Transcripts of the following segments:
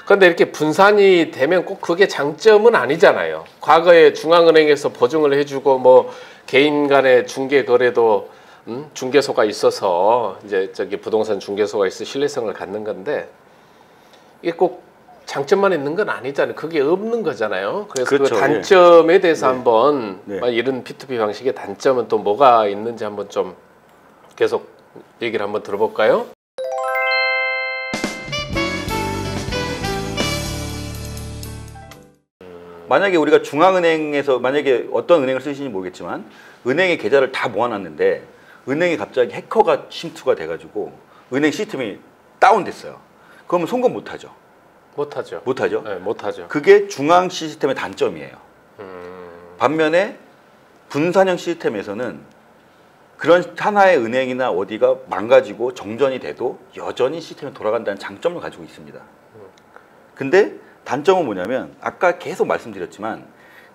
그런데 이렇게 분산이 되면 꼭 그게 장점은 아니잖아요. 과거에 중앙은행에서 보증을 해주고 뭐 개인 간의 중개 거래도 중개소가 있어서 이제 저기 부동산 중개소가 있어 신뢰성을 갖는 건데 이게 꼭 장점만 있는 건 아니잖아요. 그게 없는 거잖아요. 그래서 그렇죠. 그 단점에 대해서 네. 한번 네. 이런 P2P 방식의 단점은 또 뭐가 있는지 한번 좀 계속 얘기를 한번 들어볼까요? 만약에 우리가 중앙은행에서 만약에 어떤 은행을 쓰시는지 모르겠지만 은행의 계좌를 다 모아놨는데 은행에 갑자기 해커가 침투가 돼가지고 은행 시스템이 다운됐어요. 그러면 송금 못하죠. 못하죠. 못하죠. 네, 못하죠. 그게 중앙 시스템의 단점이에요. 반면에 분산형 시스템에서는 그런 하나의 은행이나 어디가 망가지고 정전이 돼도 여전히 시스템이 돌아간다는 장점을 가지고 있습니다. 근데 단점은 뭐냐면 아까 계속 말씀드렸지만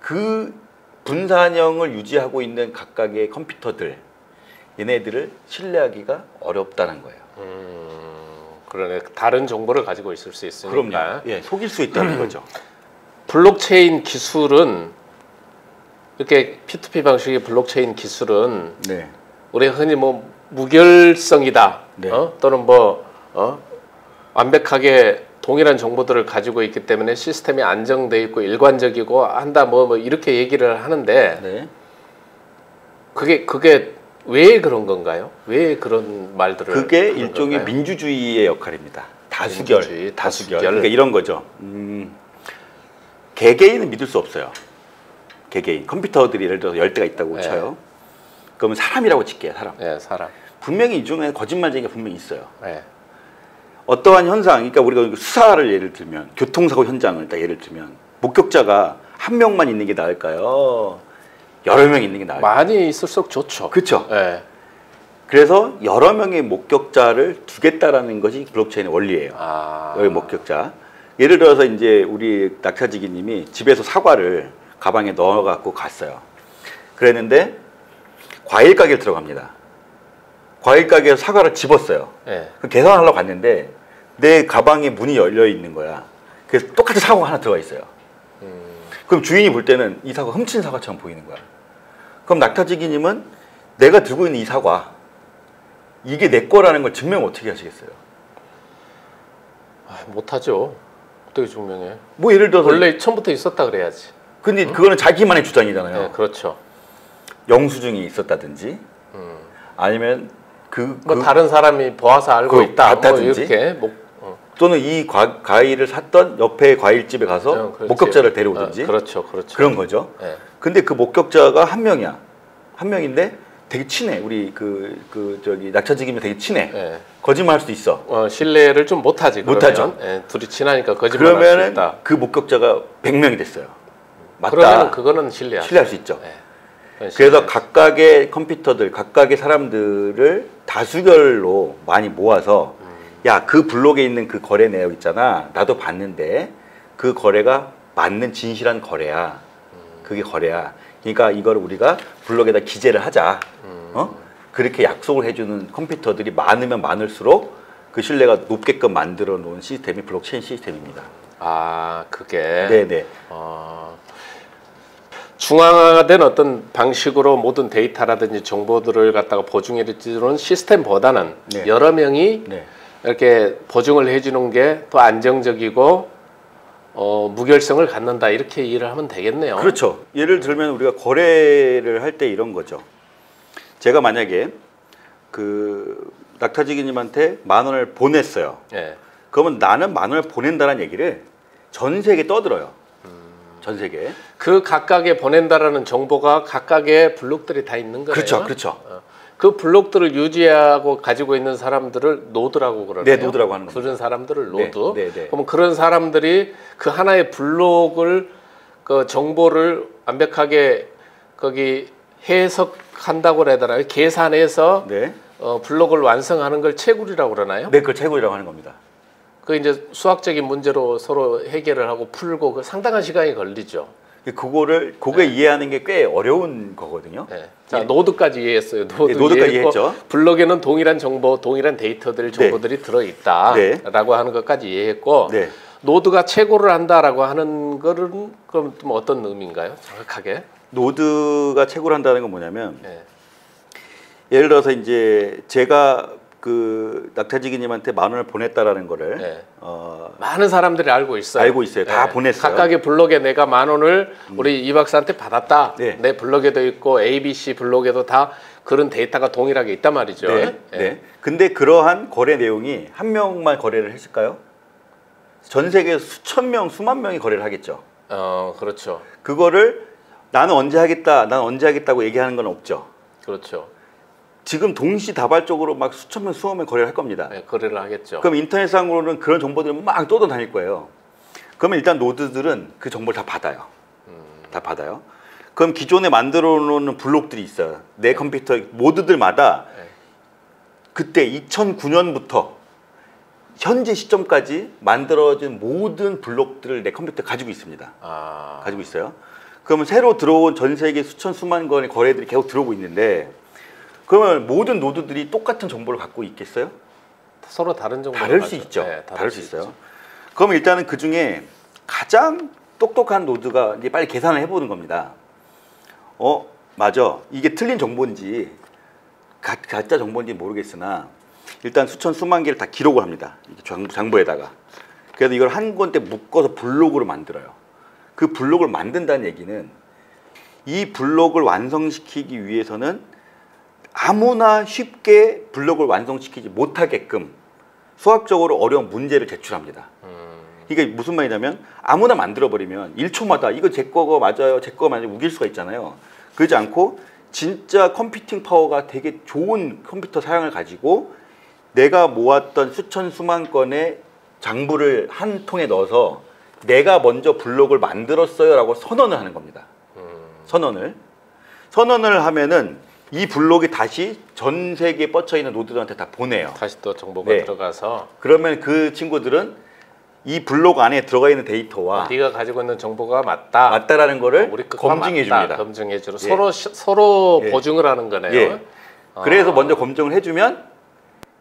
그 분산형을 유지하고 있는 각각의 컴퓨터들 얘네들을 신뢰하기가 어렵다는 거예요. 그러네. 다른 정보를 가지고 있을 수 있으니까. 그럼요. 예, 속일 수 있다는 거죠. 블록체인 기술은 이렇게 P2P 방식의 블록체인 기술은 네. 우리가 흔히 뭐 무결성이다, 네. 또는 뭐 완벽하게 동일한 정보들을 가지고 있기 때문에 시스템이 안정돼 있고 일관적이고 한다 뭐 이렇게 얘기를 하는데 네. 그게 왜 그런 건가요? 왜 그런 말들을 그게 하는 일종의 건가요? 민주주의의 역할입니다. 다수결. 민주주의, 다수결. 다수결. 그러니까 이런 거죠. 개개인은 믿을 수 없어요. 개개인. 컴퓨터들이 예를 들어서 10대가 있다고 네. 쳐요. 그러면 사람이라고 칠게요. 사람. 네, 사람. 분명히 이 중에 거짓말쟁이가 분명히 있어요. 네. 어떠한 현상, 그러니까 우리가 수사를 예를 들면 교통사고 현장을 딱 예를 들면 목격자가 한 명만 있는 게 나을까요? 여러 명 있는 게 나을까요? 많이 있을수록 좋죠. 그렇죠. 네. 그래서 여러 명의 목격자를 두겠다라는 것이 블록체인의 원리예요. 여기 목격자. 예를 들어서 이제 우리 낙차지기님이 집에서 사과를 가방에 넣어갖고 갔어요. 그랬는데 과일 가게를 들어갑니다. 과일 가게에서 사과를 집었어요. 네. 계산하려고 갔는데 내 가방에 문이 열려 있는 거야. 그래서 똑같은 사과가 하나 들어가 있어요. 그럼 주인이 볼 때는 이 사과 훔친 사과처럼 보이는 거야. 그럼 낙타지기님은 내가 들고 있는 이 사과 이게 내 거라는 걸 증명 어떻게 하시겠어요? 못하죠. 어떻게 증명해? 뭐 예를 들어서 원래 처음부터 있었다 그래야지. 근데 그거는 자기만의 주장이잖아요. 네, 그렇죠. 영수증이 있었다든지 아니면 뭐 다른 사람이 보아서 알고 있다. 뭐 이렇게 또는 이 과일을 샀던 옆에 과일집에 가서 목격자를 데려오든지 그렇죠. 그런 거죠. 네. 근데 그 목격자가 한 명이야. 한 명인데 되게 친해. 우리 저기 낙차지기면 되게 친해. 네. 거짓말할 수도 있어. 신뢰를 좀 못하지. 못하죠. 네, 둘이 친하니까 거짓말할 수 있다. 그러면은 그 목격자가 100명이 됐어요. 맞다. 그러면 그거는 신뢰할 수 있죠. 네. 그래서 각각의 컴퓨터들, 각각의 사람들을 다수결로 많이 모아서 야, 그 블록에 있는 그 거래 내역 있잖아. 나도 봤는데 그 거래가 맞는 진실한 거래야. 그게 거래야. 그러니까 이걸 우리가 블록에다 기재를 하자. 그렇게 약속을 해주는 컴퓨터들이 많으면 많을수록 그 신뢰가 높게끔 만들어 놓은 시스템이 블록체인 시스템입니다. 아, 그게. 네네. 중앙화된 어떤 방식으로 모든 데이터라든지 정보들을 갖다가 보증해 주는 시스템보다는 네. 여러 명이 네. 이렇게 보증을 해주는 게 더 안정적이고 무결성을 갖는다 이렇게 이해를 하면 되겠네요. 그렇죠. 예를 들면 우리가 거래를 할 때 이런 거죠. 제가 만약에 그 낙타지기님한테 10,000원을 보냈어요. 네. 그러면 나는 10,000원을 보낸다는 얘기를 전 세계에 떠들어요. 전 세계에. 그 각각에 보낸다라는 정보가 각각의 블록들이 다 있는 거예요. 그렇죠. 그렇죠. 그 블록들을 유지하고 가지고 있는 사람들을 노드라고 그러네요. 네, 노드라고 하는 겁니다. 그런 사람들을 노드. 네, 네, 네. 그럼 그런 사람들이 그 하나의 블록을 그 정보를 완벽하게 거기 해석한다고 해야 되나요? 계산해서 네. 블록을 완성하는 걸 채굴이라고 그러나요? 네, 그걸 채굴이라고 하는 겁니다. 그 이제 수학적인 문제로 서로 해결을 하고 풀고 그 상당한 시간이 걸리죠. 그게 이해하는 게 꽤 어려운 거거든요. 네. 자, 노드까지 이해했어요. 노드까지 이해했죠. 블록에는 동일한 정보, 동일한 데이터들, 정보들이 들어있다라고 하는 것까지 이해했고, 노드가 채굴을 한다라고 하는 거는 그럼 좀 어떤 의미인가요? 정확하게? 노드가 채굴을 한다는 건 뭐냐면 네. 예를 들어서 이제 제가 그 낙타지기님한테 10,000원을 보냈다라는 거를 네. 많은 사람들이 알고 있어요. 알고 있어요. 다 보냈어요. 각각의 블록에 내가 10,000원을 우리 이 박사한테 받았다. 네. 내 블록에도 있고 ABC 블록에도 다 그런 데이터가 동일하게 있단 말이죠. 네. 네. 근데 그러한 거래 내용이 한 명만 거래를 했을까요? 전 세계 수천 명, 수만 명이 거래를 하겠죠. 그렇죠. 그거를 나는 언제 하겠다, 나는 언제 하겠다고 얘기하는 건 없죠. 그렇죠. 지금 동시다발적으로 막 수천 명, 수만 명 거래를 할 겁니다. 네, 거래를 하겠죠. 그럼 인터넷상으로는 그런 정보들을 막 떠돌아다닐 거예요. 그러면 일단 노드들은 그 정보를 다 받아요. 다 받아요. 그럼 기존에 만들어 놓는 블록들이 있어요. 내 컴퓨터 모드들마다 네. 그때 2009년부터 현재 시점까지 만들어진 모든 블록들을 내 컴퓨터에 가지고 있습니다. 가지고 있어요. 그러면 새로 들어온 전 세계 수천 수만 건의 거래들이 계속 들어오고 있는데 그러면 모든 노드들이 똑같은 정보를 갖고 있겠어요? 서로 다른 정보를 다를 수 있죠. 네, 다를 수 있어요. 그러면 일단은 그 중에 가장 똑똑한 노드가 이제 빨리 계산을 해보는 겁니다. 맞아. 이게 틀린 정보인지 가짜 정보인지 모르겠으나 일단 수천 수만 개를 다 기록을 합니다. 장부에다가. 그래서 이걸 한 권에 묶어서 블록으로 만들어요. 그 블록을 만든다는 얘기는 이 블록을 완성시키기 위해서는 아무나 쉽게 블록을 완성시키지 못하게끔 수학적으로 어려운 문제를 제출합니다. 이게 무슨 말이냐면 아무나 만들어버리면 1초마다 이거 제 거가 맞아요, 제 거 맞아요 우길 수가 있잖아요. 그러지 않고 진짜 컴퓨팅 파워가 되게 좋은 컴퓨터 사양을 가지고 내가 모았던 수천 수만 건의 장부를 한 통에 넣어서 내가 먼저 블록을 만들었어요 라고 선언을 하는 겁니다. 선언을 하면은 이 블록이 다시 전 세계에 뻗쳐 있는 노드들한테 다 보내요. 다시 또 정보가 네. 들어가서 그러면 그 친구들은 이 블록 안에 들어가 있는 데이터와 네가 가지고 있는 정보가 맞다라는 거를 우리 검증해 줍니다. 검증해 주로 예. 서로 예. 보증을 하는 거네요. 예. 그래서 먼저 검증을 해주면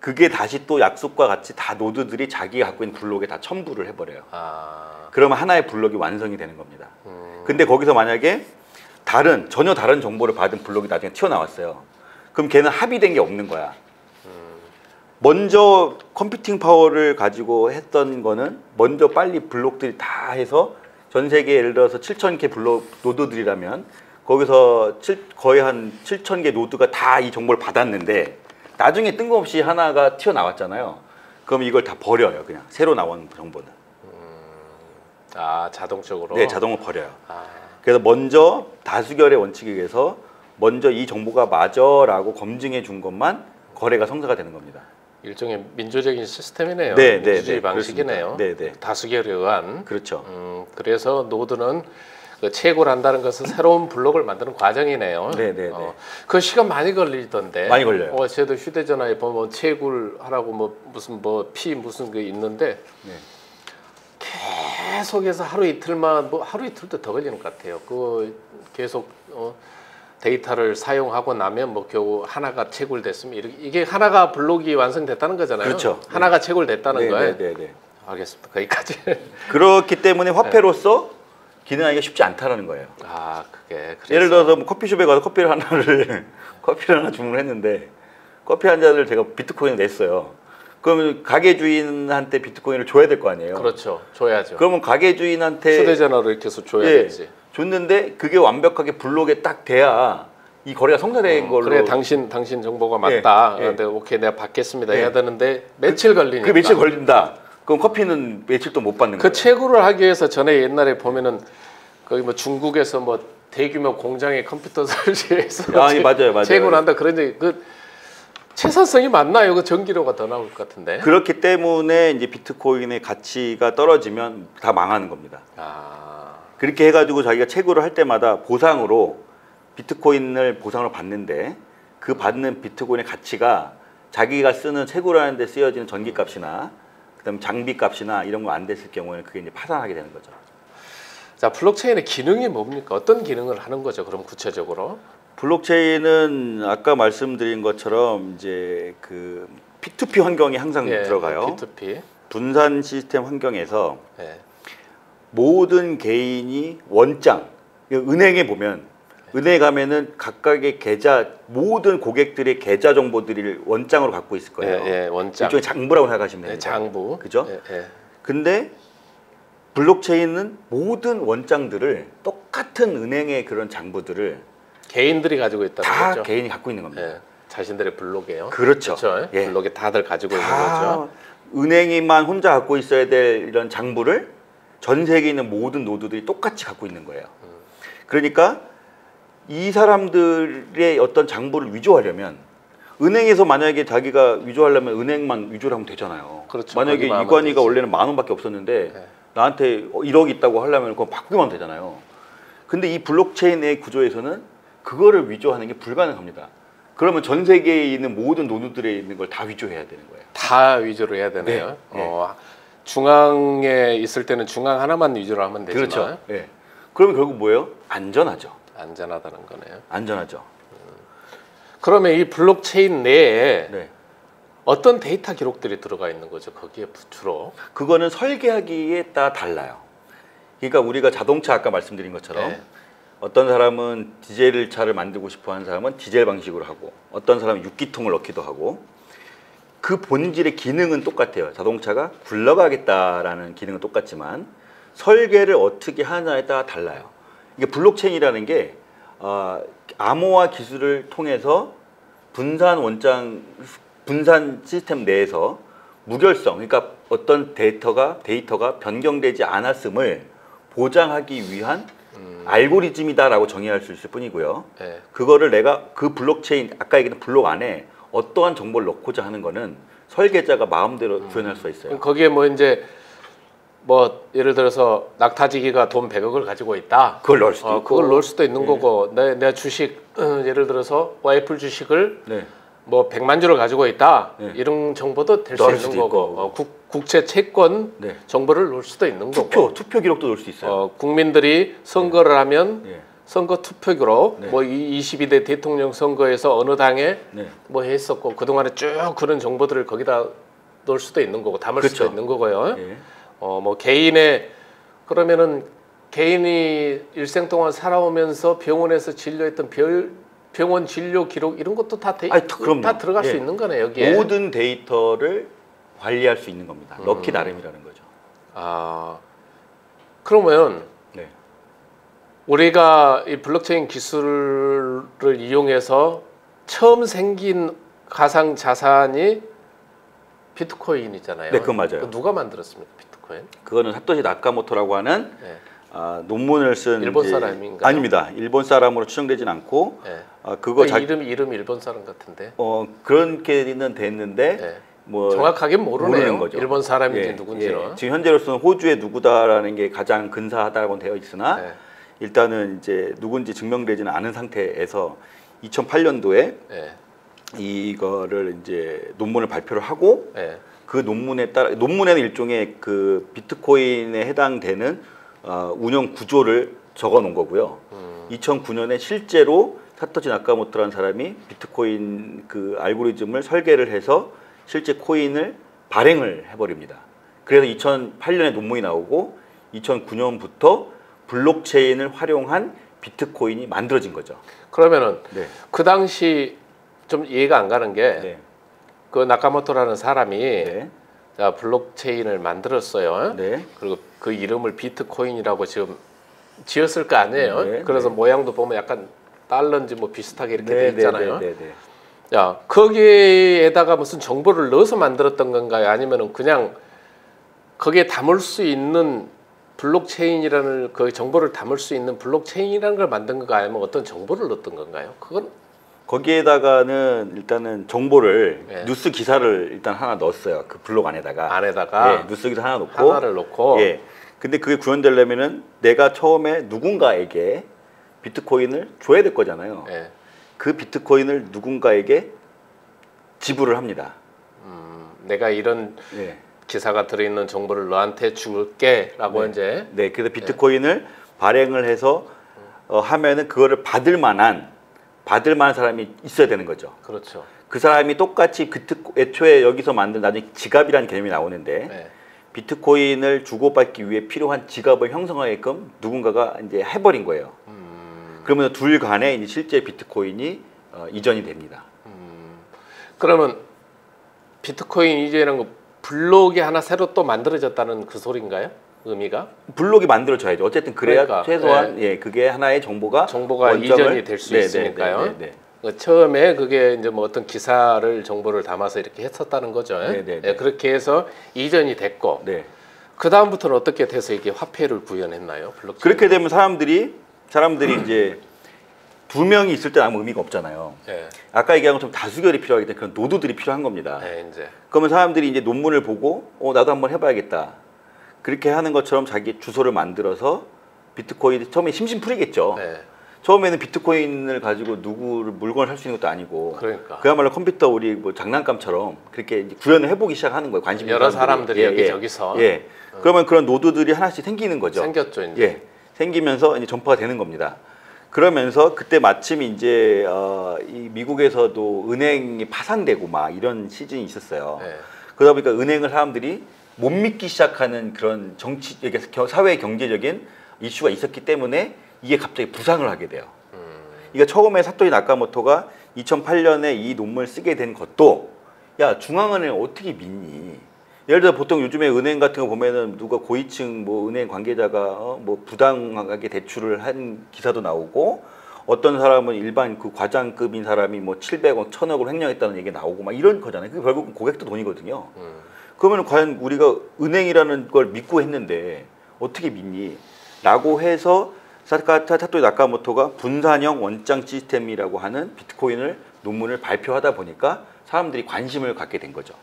그게 다시 또 약속과 같이 다 노드들이 자기가 갖고 있는 블록에 다 첨부를 해버려요. 그러면 하나의 블록이 완성이 되는 겁니다. 근데 거기서 만약에 전혀 다른 정보를 받은 블록이 나중에 튀어나왔어요. 그럼 걔는 합의된 게 없는 거야. 먼저 컴퓨팅 파워를 가지고 했던 거는 먼저 빨리 블록들이 다 해서 전 세계 예를 들어서 7,000개 블록 노드들이라면 거기서 거의 한 7,000개 노드가 다 이 정보를 받았는데 나중에 뜬금없이 하나가 튀어나왔잖아요. 그럼 이걸 다 버려요. 그냥 새로 나온 정보는. 자동적으로? 네, 자동으로 버려요. 그래서 먼저 다수결의 원칙에 의해서 먼저 이 정보가 맞아라고 검증해 준 것만 거래가 성사가 되는 겁니다. 일종의 민주적인 시스템이네요. 네, 민주주의 네, 방식이네요. 네, 네. 다수결에 의한. 그렇죠. 그래서 노드는 그 채굴 한다는 것은 새로운 블록을 만드는 과정이네요. 네, 네, 네. 그 시간 많이 걸리던데. 많이 걸려요. 저도 휴대전화에 보면 채굴하라고 무슨 무슨 게 있는데 네. 계속해서 하루 이틀만 하루 이틀도 더 걸리는 것 같아요. 그 계속 데이터를 사용하고 나면 겨우 하나가 채굴됐으면 이게 하나가 블록이 완성됐다는 거잖아요. 그렇죠. 하나가 채굴됐다는 네, 거예요. 네, 네, 네. 알겠습니다. 거기까지. 그렇기 때문에 화폐로서 기능하기가 쉽지 않다라는 거예요. 그게 그래서. 예를 들어서 커피숍에 가서 커피를 하나 주문했는데 커피 한 잔을 제가 비트코인을 냈어요. 그러면 가게 주인한테 비트코인을 줘야 될 거 아니에요. 그렇죠. 줘야죠. 그러면 가게 주인한테 휴대전화로 이렇게 해서 줘야겠지. 줬는데 그게 완벽하게 블록에 딱 돼야 이 거래가 성사된 걸로. 그래 당신 정보가 맞다. 근데 오케이 내가 받겠습니다. 해야 되는데 며칠 걸리니까. 그 며칠 걸린다. 그럼 커피는 며칠 또 못 받는 거예요. 그 채굴을 하기 위해서 전에 옛날에 보면은 거기 중국에서 대규모 공장에 컴퓨터 설치해서 맞아요. 채굴한다 그런 적이 채산성이 맞나요? 그 전기료가 더 나올 것 같은데. 그렇기 때문에 이제 비트코인의 가치가 떨어지면 다 망하는 겁니다. 그렇게 해가지고 자기가 채굴을 할 때마다 보상으로 비트코인을 보상으로 받는데 그 받는 비트코인의 가치가 자기가 쓰는 채굴하는 데 쓰여지는 전기값이나 그다음 장비값이나 이런 거 안 됐을 경우에는 그게 이제 파산하게 되는 거죠. 자, 블록체인의 기능이 뭡니까? 어떤 기능을 하는 거죠? 그럼 구체적으로? 블록체인은 아까 말씀드린 것처럼 이제 그 P2P 환경이 항상 들어가요. P2P. 분산 시스템 환경에서 네. 모든 개인이 원장, 은행에 보면 은행에 가면은 각각의 계좌, 모든 고객들의 계좌 정보들을 원장으로 갖고 있을 거예요. 예, 예, 원장. 일종의 장부라고 생각하시면 네, 됩니다. 장부. 그죠? 예, 예. 근데 블록체인은 모든 원장들을 똑같은 은행의 그런 장부들을 개인들이 가지고 있다는 다 거죠. 개인이 갖고 있는 겁니다. 예, 자신들의 블록이에요. 그렇죠. 그렇죠? 예. 블록에 다들 가지고 있는 다 거죠. 은행이만 혼자 갖고 있어야 될 이런 장부를 전 세계에 있는 모든 노드들이 똑같이 갖고 있는 거예요. 그러니까 이 사람들의 어떤 장부를 위조하려면 은행에서 만약에 자기가 위조하려면 은행만 위조를 하면 되잖아요. 그렇죠. 만약에 거기만 하면 이관희가 되지. 원래는 10,000원밖에 없었는데 네. 나한테 1억 있다고 하려면 그건 바꾸면 되잖아요. 근데 이 블록체인의 구조에서는 그거를 위조하는 게 불가능합니다. 그러면 전 세계에 있는 모든 노드들에 있는 걸 다 위조해야 되는 거예요. 다 위조를 해야 되네요. 네. 중앙에 있을 때는 중앙 하나만 위조를 하면 되지만 그렇죠. 예. 그러면 결국 뭐예요? 안전하죠. 안전하다는 거네요. 안전하죠. 그러면 이 블록체인 내에 네. 어떤 데이터 기록들이 들어가 있는 거죠? 거기에 주로. 그거는 설계하기에 따라 달라요. 그러니까 우리가 자동차 아까 말씀드린 것처럼 네. 어떤 사람은 디젤 차를 만들고 싶어 하는 사람은 디젤 방식으로 하고 어떤 사람은 육기통을 넣기도 하고 그 본질의 기능은 똑같아요. 자동차가 굴러가겠다라는 기능은 똑같지만 설계를 어떻게 하냐에 따라 달라요. 이게 블록체인이라는 게 암호화 기술을 통해서 분산 시스템 내에서 무결성, 그러니까 어떤 데이터가 변경되지 않았음을 보장하기 위한 알고리즘이다라고 정의할 수 있을 뿐이고요. 네. 그거를 내가 그 블록체인, 아까 얘기했던 블록 안에 어떠한 정보를 넣고자 하는 거는 설계자가 마음대로 구현할 수가 있어요. 그럼 거기에 뭐 이제 뭐 예를 들어서 낙타지기가 돈 100억을 가지고 있다. 그걸 넣을 수도 있고. 그걸 넣을 수도 있는 네. 거고 내 주식 예를 들어서 뭐 애플 주식을 네. 뭐 100만 주를 가지고 있다. 네. 이런 정보도 될 수 넣을 있는 수도 거고 국채 채권 네. 정보를 넣을 수도 있는 거고 투표 기록도 넣을 수 있어요. 국민들이 선거를 하면 네. 선거 투표기로 네. 뭐 22대 대통령 선거에서 어느 당에 네. 뭐 했었고 그동안에 쭉 그런 정보들을 거기다 넣을 수도 있는 거고 담을 그렇죠. 수도 있는 거고요. 네. 뭐 개인의 그러면은 개인이 일생 동안 살아오면서 병원에서 진료했던 병원 진료 기록 이런 것도 다 그럼요. 다 들어갈 수 예. 있는 거네 여기에. 모든 데이터를 관리할 수 있는 겁니다. 넣기 나름이라는 거죠. 그러면 네. 우리가 이 블록체인 기술을 이용해서 처음 생긴 가상 자산이 비트코인이잖아요. 네, 그건 맞아요. 그거 누가 만들었습니까, 비트코인? 그거는 사토시 나카모토라고 하는 네. 논문을 쓴 일본 이제- 사람인가요? 아닙니다. 일본 사람으로 추정되진 않고 네. 그거 이름 일본 사람 같은데. 그렇게는 됐는데 네. 뭐 정확하게 모르네요. 모르는 거죠. 일본 사람인지 예, 누군지는. 예. 지금 현재로서는 호주의 누구다라는 게 가장 근사하다고 되어 있으나 네. 일단은 이제 누군지 증명되지는 않은 상태에서 2008년도에 네. 이거를 이제 논문을 발표를 하고 네. 그 논문에 따라 논문에는 일종의 그 비트코인에 해당되는 운영 구조를 적어 놓은 거고요. 2009년에 실제로 사토시 나카모토라는 사람이 비트코인 그 알고리즘을 설계를 해서 실제 코인을 발행을 해버립니다. 그래서 2008년에 논문이 나오고 2009년부터 블록체인을 활용한 비트코인이 만들어진 거죠. 그러면은 네. 그 당시 좀 이해가 안 가는 게 네. 그 나카모토라는 사람이 네. 자, 블록체인을 만들었어요. 네. 그리고 그 이름을 비트코인이라고 지금 지었을 거 아니에요. 네, 그래서 네. 모양도 보면 약간 달러인지 뭐 비슷하게 이렇게 돼 네, 있잖아요. 네, 네, 네. 야, 거기에다가 무슨 정보를 넣어서 만들었던 건가요? 아니면은 그냥 거기에 담을 수 있는 블록체인이라는 그 정보를 담을 수 있는 블록체인이라는 걸 만든 건가요? 아니면 어떤 정보를 넣었던 건가요? 그건 거기에다가는 일단은 정보를 네. 뉴스 기사를 일단 하나 넣었어요. 그 블록 안에다가. 안에다가 예, 뉴스 기사 하나 넣고 하나를 넣고 예. 근데 그게 구현되려면은 내가 처음에 누군가에게 비트코인을 줘야 될 거잖아요. 예. 그 비트코인을 누군가에게 지불을 합니다. 내가 이런 예. 기사가 들어있는 정보를 너한테 줄게라고 네. 이제 네, 그래서 비트코인을 발행을 해서 하면은 그거를 받을 만한 사람이 있어야 되는 거죠. 그렇죠. 그 사람이 똑같이 애초에 여기서 만든 나중에 지갑이라는 개념이 나오는데 네. 비트코인을 주고받기 위해 필요한 지갑을 형성하게끔 누군가가 이제 해버린 거예요. 그러면 둘 간에 이제 실제 비트코인이 이전이 됩니다. 그러면 비트코인 이전이라는 거 블록이 하나 새로 또 만들어졌다는 그 소린가요? 의미가? 블록이 만들어져야죠. 어쨌든 그래야 그러니까, 최소한 예, 그게 하나의 정보가 이전이 될 수 있으니까요. 처음에 그게 이제 뭐 어떤 기사를 정보를 담아서 이렇게 했었다는 거죠. 예, 그렇게 해서 이전이 됐고 네. 그 다음부터는 어떻게 돼서 이게 화폐를 구현했나요? 블록체인. 그렇게 되면 사람들이 이제 두 명이 있을 때 아무 의미가 없잖아요. 예. 아까 얘기한 것처럼 다수결이 필요하기 때문에 그런 노드들이 필요한 겁니다. 예, 이제. 그러면 사람들이 이제 논문을 보고 나도 한번 해봐야겠다. 그렇게 하는 것처럼 자기 주소를 만들어서 비트코인 처음에 심심풀이겠죠. 예. 처음에는 비트코인을 가지고 누구를 물건을 살 수 있는 것도 아니고 그러니까. 그야말로 컴퓨터 우리 뭐 장난감처럼 그렇게 이제 구현을 해보기 시작하는 거예요. 관심 있는 여러 사람들이 여기저기서. 예. 그러면 그런 노드들이 하나씩 생기는 거죠. 생겼죠, 이제. 예. 생기면서 이제 전파가 되는 겁니다. 그러면서 그때 마침 이제 이 미국에서도 은행이 파산되고 막 이런 시즌이 있었어요. 예. 그러다 보니까 은행을 사람들이 못 믿기 시작하는 그런 정치, 사회 경제적인 이슈가 있었기 때문에 이게 갑자기 부상을 하게 돼요. 그러니까 처음에 사토시 나카모토가 2008년에 이 논문을 쓰게 된 것도 야 중앙은행 어떻게 믿니? 예를 들어 보통 요즘에 은행 같은 거 보면은 누가 고위층 뭐 은행 관계자가 뭐 부당하게 대출을 한 기사도 나오고 어떤 사람은 일반 그 과장급인 사람이 뭐 700억, 1000억을 횡령했다는 얘기가 나오고 막 이런 거잖아요. 그게 결국은 고객도 돈이거든요. 그러면 과연 우리가 은행이라는 걸 믿고 했는데 어떻게 믿니? 라고 해서 사토시 나카모토가 분산형 원장 시스템이라고 하는 비트코인을 논문을 발표하다 보니까 사람들이 관심을 갖게 된 거죠.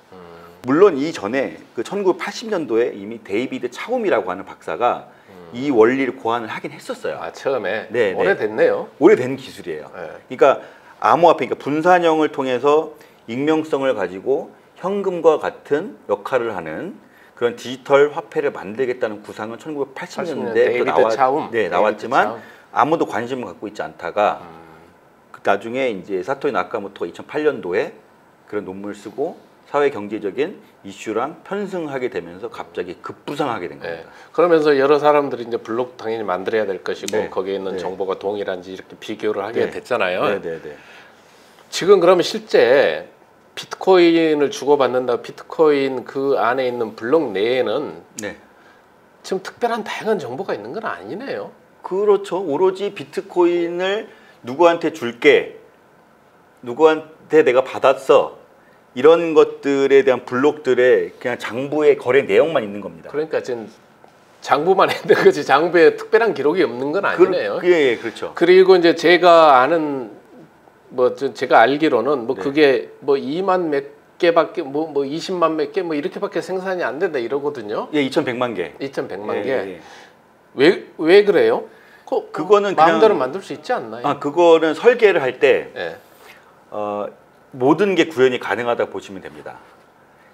물론 이전에 그 1980년도에 이미 데이비드 차움이라고 하는 박사가 이 원리를 고안을 하긴 했었어요. 아, 처음에? 네, 오래됐네요. 오래된 기술이에요. 네. 그러니까 암호화폐, 그러니까 분산형을 통해서 익명성을 가지고 현금과 같은 역할을 하는 그런 디지털 화폐를 만들겠다는 구상은 1980년대부터 나왔지만 아무도 관심을 갖고 있지 않다가 나중에 이제 사토시 나카모토가 2008년도에 그런 논문을 쓰고 사회 경제적인 이슈랑 편승하게 되면서 갑자기 급부상하게 된 겁니다. 네. 그러면서 여러 사람들이 이제 블록 당연히 만들어야 될 것이고 네. 거기에 있는 네. 정보가 동일한지 이렇게 비교를 하게 네. 됐잖아요. 네. 지금 그러면 실제 비트코인을 주고받는다. 비트코인 그 안에 있는 블록 내에는 네. 지금 특별한 다양한 정보가 있는 건 아니네요. 그렇죠. 오로지 비트코인을 누구한테 줄게, 누구한테 내가 받았어. 이런 것들에 대한 블록들의 그냥 장부의 거래 내용만 있는 겁니다. 그러니까 지금 장부만 했는데 그지 장부에 특별한 기록이 없는 건 아니네요. 예, 그렇죠. 그리고 이제 제가 아는 뭐 제가 알기로는 뭐 네. 그게 뭐 2만 몇 개밖에 뭐 20만 몇 개 뭐 이렇게밖에 생산이 안 된다 이러거든요. 예, 2,100만 개. 2,100만 개. 예. 왜 그래요? 그거는 마음대로 그냥 만들 수 있지 않나요? 아, 그거는 설계를 할 때 예. 모든 게 구현이 가능하다 보시면 됩니다.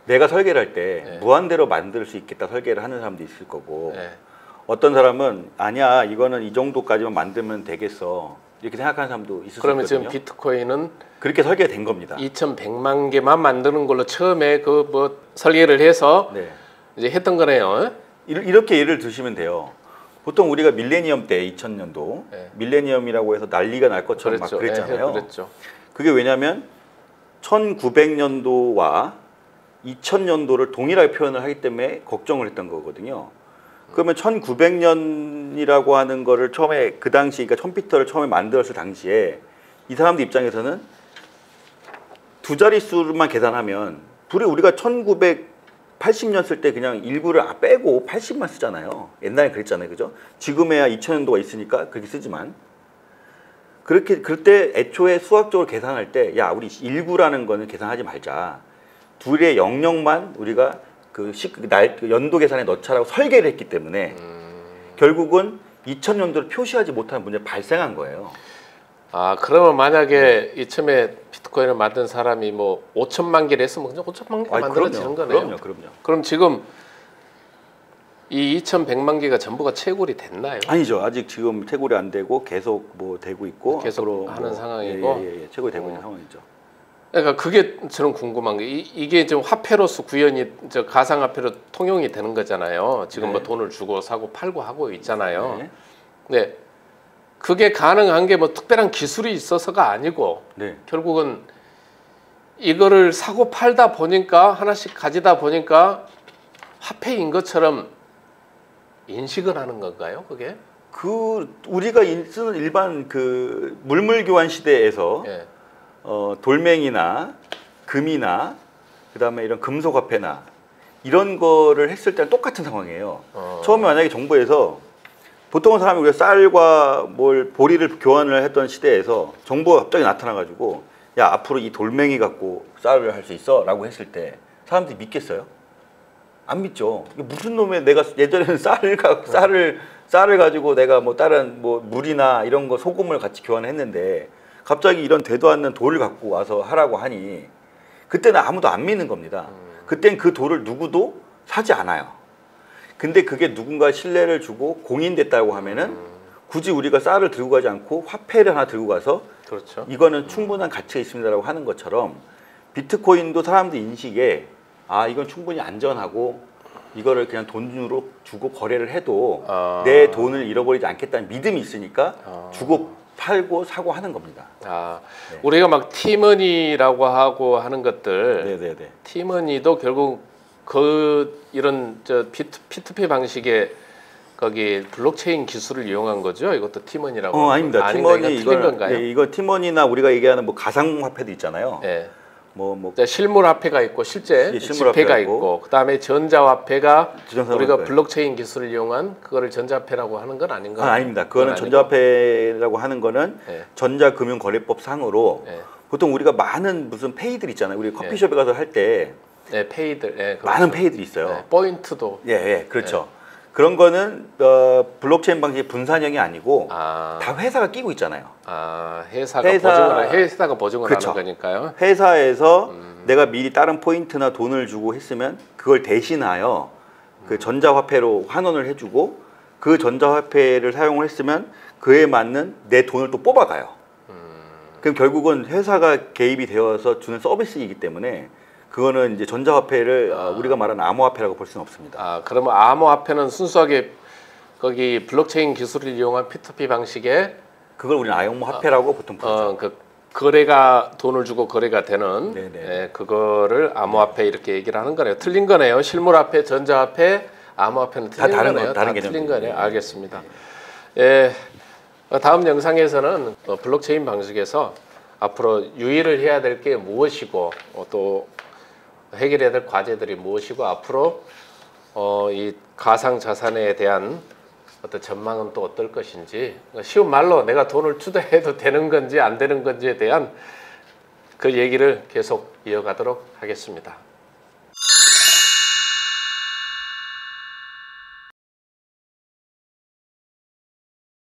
내가 설계를 할 때 네. 무한대로 만들 수 있겠다 설계를 하는 사람도 있을 거고 예. 어떤 사람은 아니야 이거는 이 정도까지만 만들면 되겠어 이렇게 생각하는 사람도 있을 수 그러면 있거든요. 지금 비트코인은 그렇게 설계가 된 겁니다. 2,100만 개만 만드는 걸로 처음에 그 뭐 설계를 해서 네. 이제 했던 거네요. 이렇게 예를 드시면 돼요. 보통 우리가 밀레니엄 때 2000년도 네. 밀레니엄이라고 해서 난리가 날 것처럼 그랬죠. 막 그랬잖아요. 그랬죠. 그게 왜냐하면 1900년도와 2000년도를 동일하게 표현을 하기 때문에 걱정을 했던 거거든요. 그러면 1900년이라고 하는 거를 처음에 그 당시 그러니까 컴퓨터를 처음에 만들었을 당시에 이 사람들 입장에서는 두 자릿수만 계산하면 우리가 1980년 쓸 때 그냥 일부를 빼고 80만 쓰잖아요. 옛날에 그랬잖아요. 그죠? 지금에야 2000년도가 있으니까 그렇게 쓰지만 그때 애초에 수학적으로 계산할 때 야 우리 19라는 거는 계산하지 말자. 둘의 영역만 우리가 그 연도 계산에 넣자라고 설계를 했기 때문에 결국은 2000년도를 표시하지 못하는 문제가 발생한 거예요. 아 그러면 만약에 이참에 비트코인을 만든 사람이 뭐 5천만 개를 했으면 그냥 5천만 개 만들어지는 거네요. 그럼요. 그럼 지금 이 2,100만 개가 전부가 채굴이 됐나요? 아니죠. 아직 지금 채굴이 안 되고 계속 뭐 되고 있고 계속 앞으로 하는 뭐, 상황이고 채굴이 되고 있는 상황이죠. 그러니까 그게 저는 궁금한 게 이게 좀 화폐로서 구현이 저 가상화폐로 통용이 되는 거잖아요. 지금 네. 뭐 돈을 주고 사고 팔고 하고 있잖아요. 네. 네. 그게 가능한 게 뭐 특별한 기술이 있어서가 아니고 네. 결국은 이거를 사고 팔다 보니까 하나씩 가지다 보니까 화폐인 것처럼 인식을 하는 건가요? 그게? 그 우리가 쓰는 일반 그 물물 교환 시대에서 예. 돌멩이나 금이나 그다음에 이런 금속 화폐나 이런 거를 했을 때는 똑같은 상황이에요. 처음에 만약에 정부에서 보통은 사람이 우리가 쌀과 뭘 보리를 교환을 했던 시대에서 정부가 갑자기 나타나가지고 야 앞으로 이 돌멩이 갖고 쌀을 할 수 있어라고 했을 때 사람들이 믿겠어요? 안 믿죠. 이게 무슨 놈의 내가 예전에는 쌀을 가지고 내가 뭐 다른 뭐 물이나 이런 거 소금을 같이 교환했는데 갑자기 이런 되도 않는 돌을 갖고 와서 하라고 하니 그때는 아무도 안 믿는 겁니다. 그땐 그 돌을 누구도 사지 않아요. 근데 그게 누군가 신뢰를 주고 공인됐다고 하면은 굳이 우리가 쌀을 들고 가지 않고 화폐를 하나 들고 가서 그렇죠. 이거는 충분한 가치가 있습니다라고 하는 것처럼 비트코인도 사람들 인식에 아 이건 충분히 안전하고 이거를 그냥 돈으로 주고 거래를 해도 내 돈을 잃어버리지 않겠다는 믿음이 있으니까 주고 팔고 사고 하는 겁니다. 네. 우리가 막 티머니라고 하고 하는 것들, 네네네. 티머니도 결국 그 이런 저 P2P 방식의 거기 블록체인 기술을 이용한 거죠. 이것도 티머니라고. 아닙니다. 티머니 이거 티머니나 우리가 얘기하는 뭐 가상화폐도 있잖아요. 네. 뭐 실물화폐가 있고 실제 지폐가 있고 그다음에 전자화폐가 우리가 블록체인 기술을 이용한 그거를 전자화폐라고 하는 건 아닌가요? 아닙니다. 그거는 전자화폐라고 하는 거는 네. 전자금융거래법 상으로 네. 보통 우리가 많은 무슨 페이들 있잖아요. 우리 커피숍에 가서 할 때 네, 페이들 그렇죠. 많은 페이들이 있어요. 네, 포인트도 그렇죠. 네. 그런 거는 블록체인 방식의 분산형이 아니고 다 회사가 끼고 있잖아요. 회사가 보증을 그렇죠. 하는 거니까요. 회사에서 내가 미리 다른 포인트나 돈을 주고 했으면 그걸 대신하여 그 전자화폐로 환원을 해주고 그 전자화폐를 사용을 했으면 그에 맞는 내 돈을 또 뽑아가요. 그럼 결국은 회사가 개입이 되어서 주는 서비스이기 때문에 그거는 이제 전자화폐를 우리가 말하는 암호화폐라고 볼 수는 없습니다. 그러면 암호화폐는 순수하게 거기 블록체인 기술을 이용한 P2P 방식의 그걸 우리는 암호화폐라고 보통 부르죠. 그 거래가 돈을 주고 거래가 되는 그거를 암호화폐 이렇게 얘기를 하는 거네요. 틀린 거네요. 실물화폐, 전자화폐, 암호화폐는 틀린 거네요. 다른 틀린 거네요. 알겠습니다. 예, 다음 영상에서는 블록체인 방식에서 앞으로 유의를 해야 될 게 무엇이고 또 해결해야 될 과제들이 무엇이고 앞으로 이 가상 자산에 대한 어떤 전망은 또 어떨 것인지 쉬운 말로 내가 돈을 투자해도 되는 건지 안 되는 건지에 대한 그 얘기를 계속 이어가도록 하겠습니다.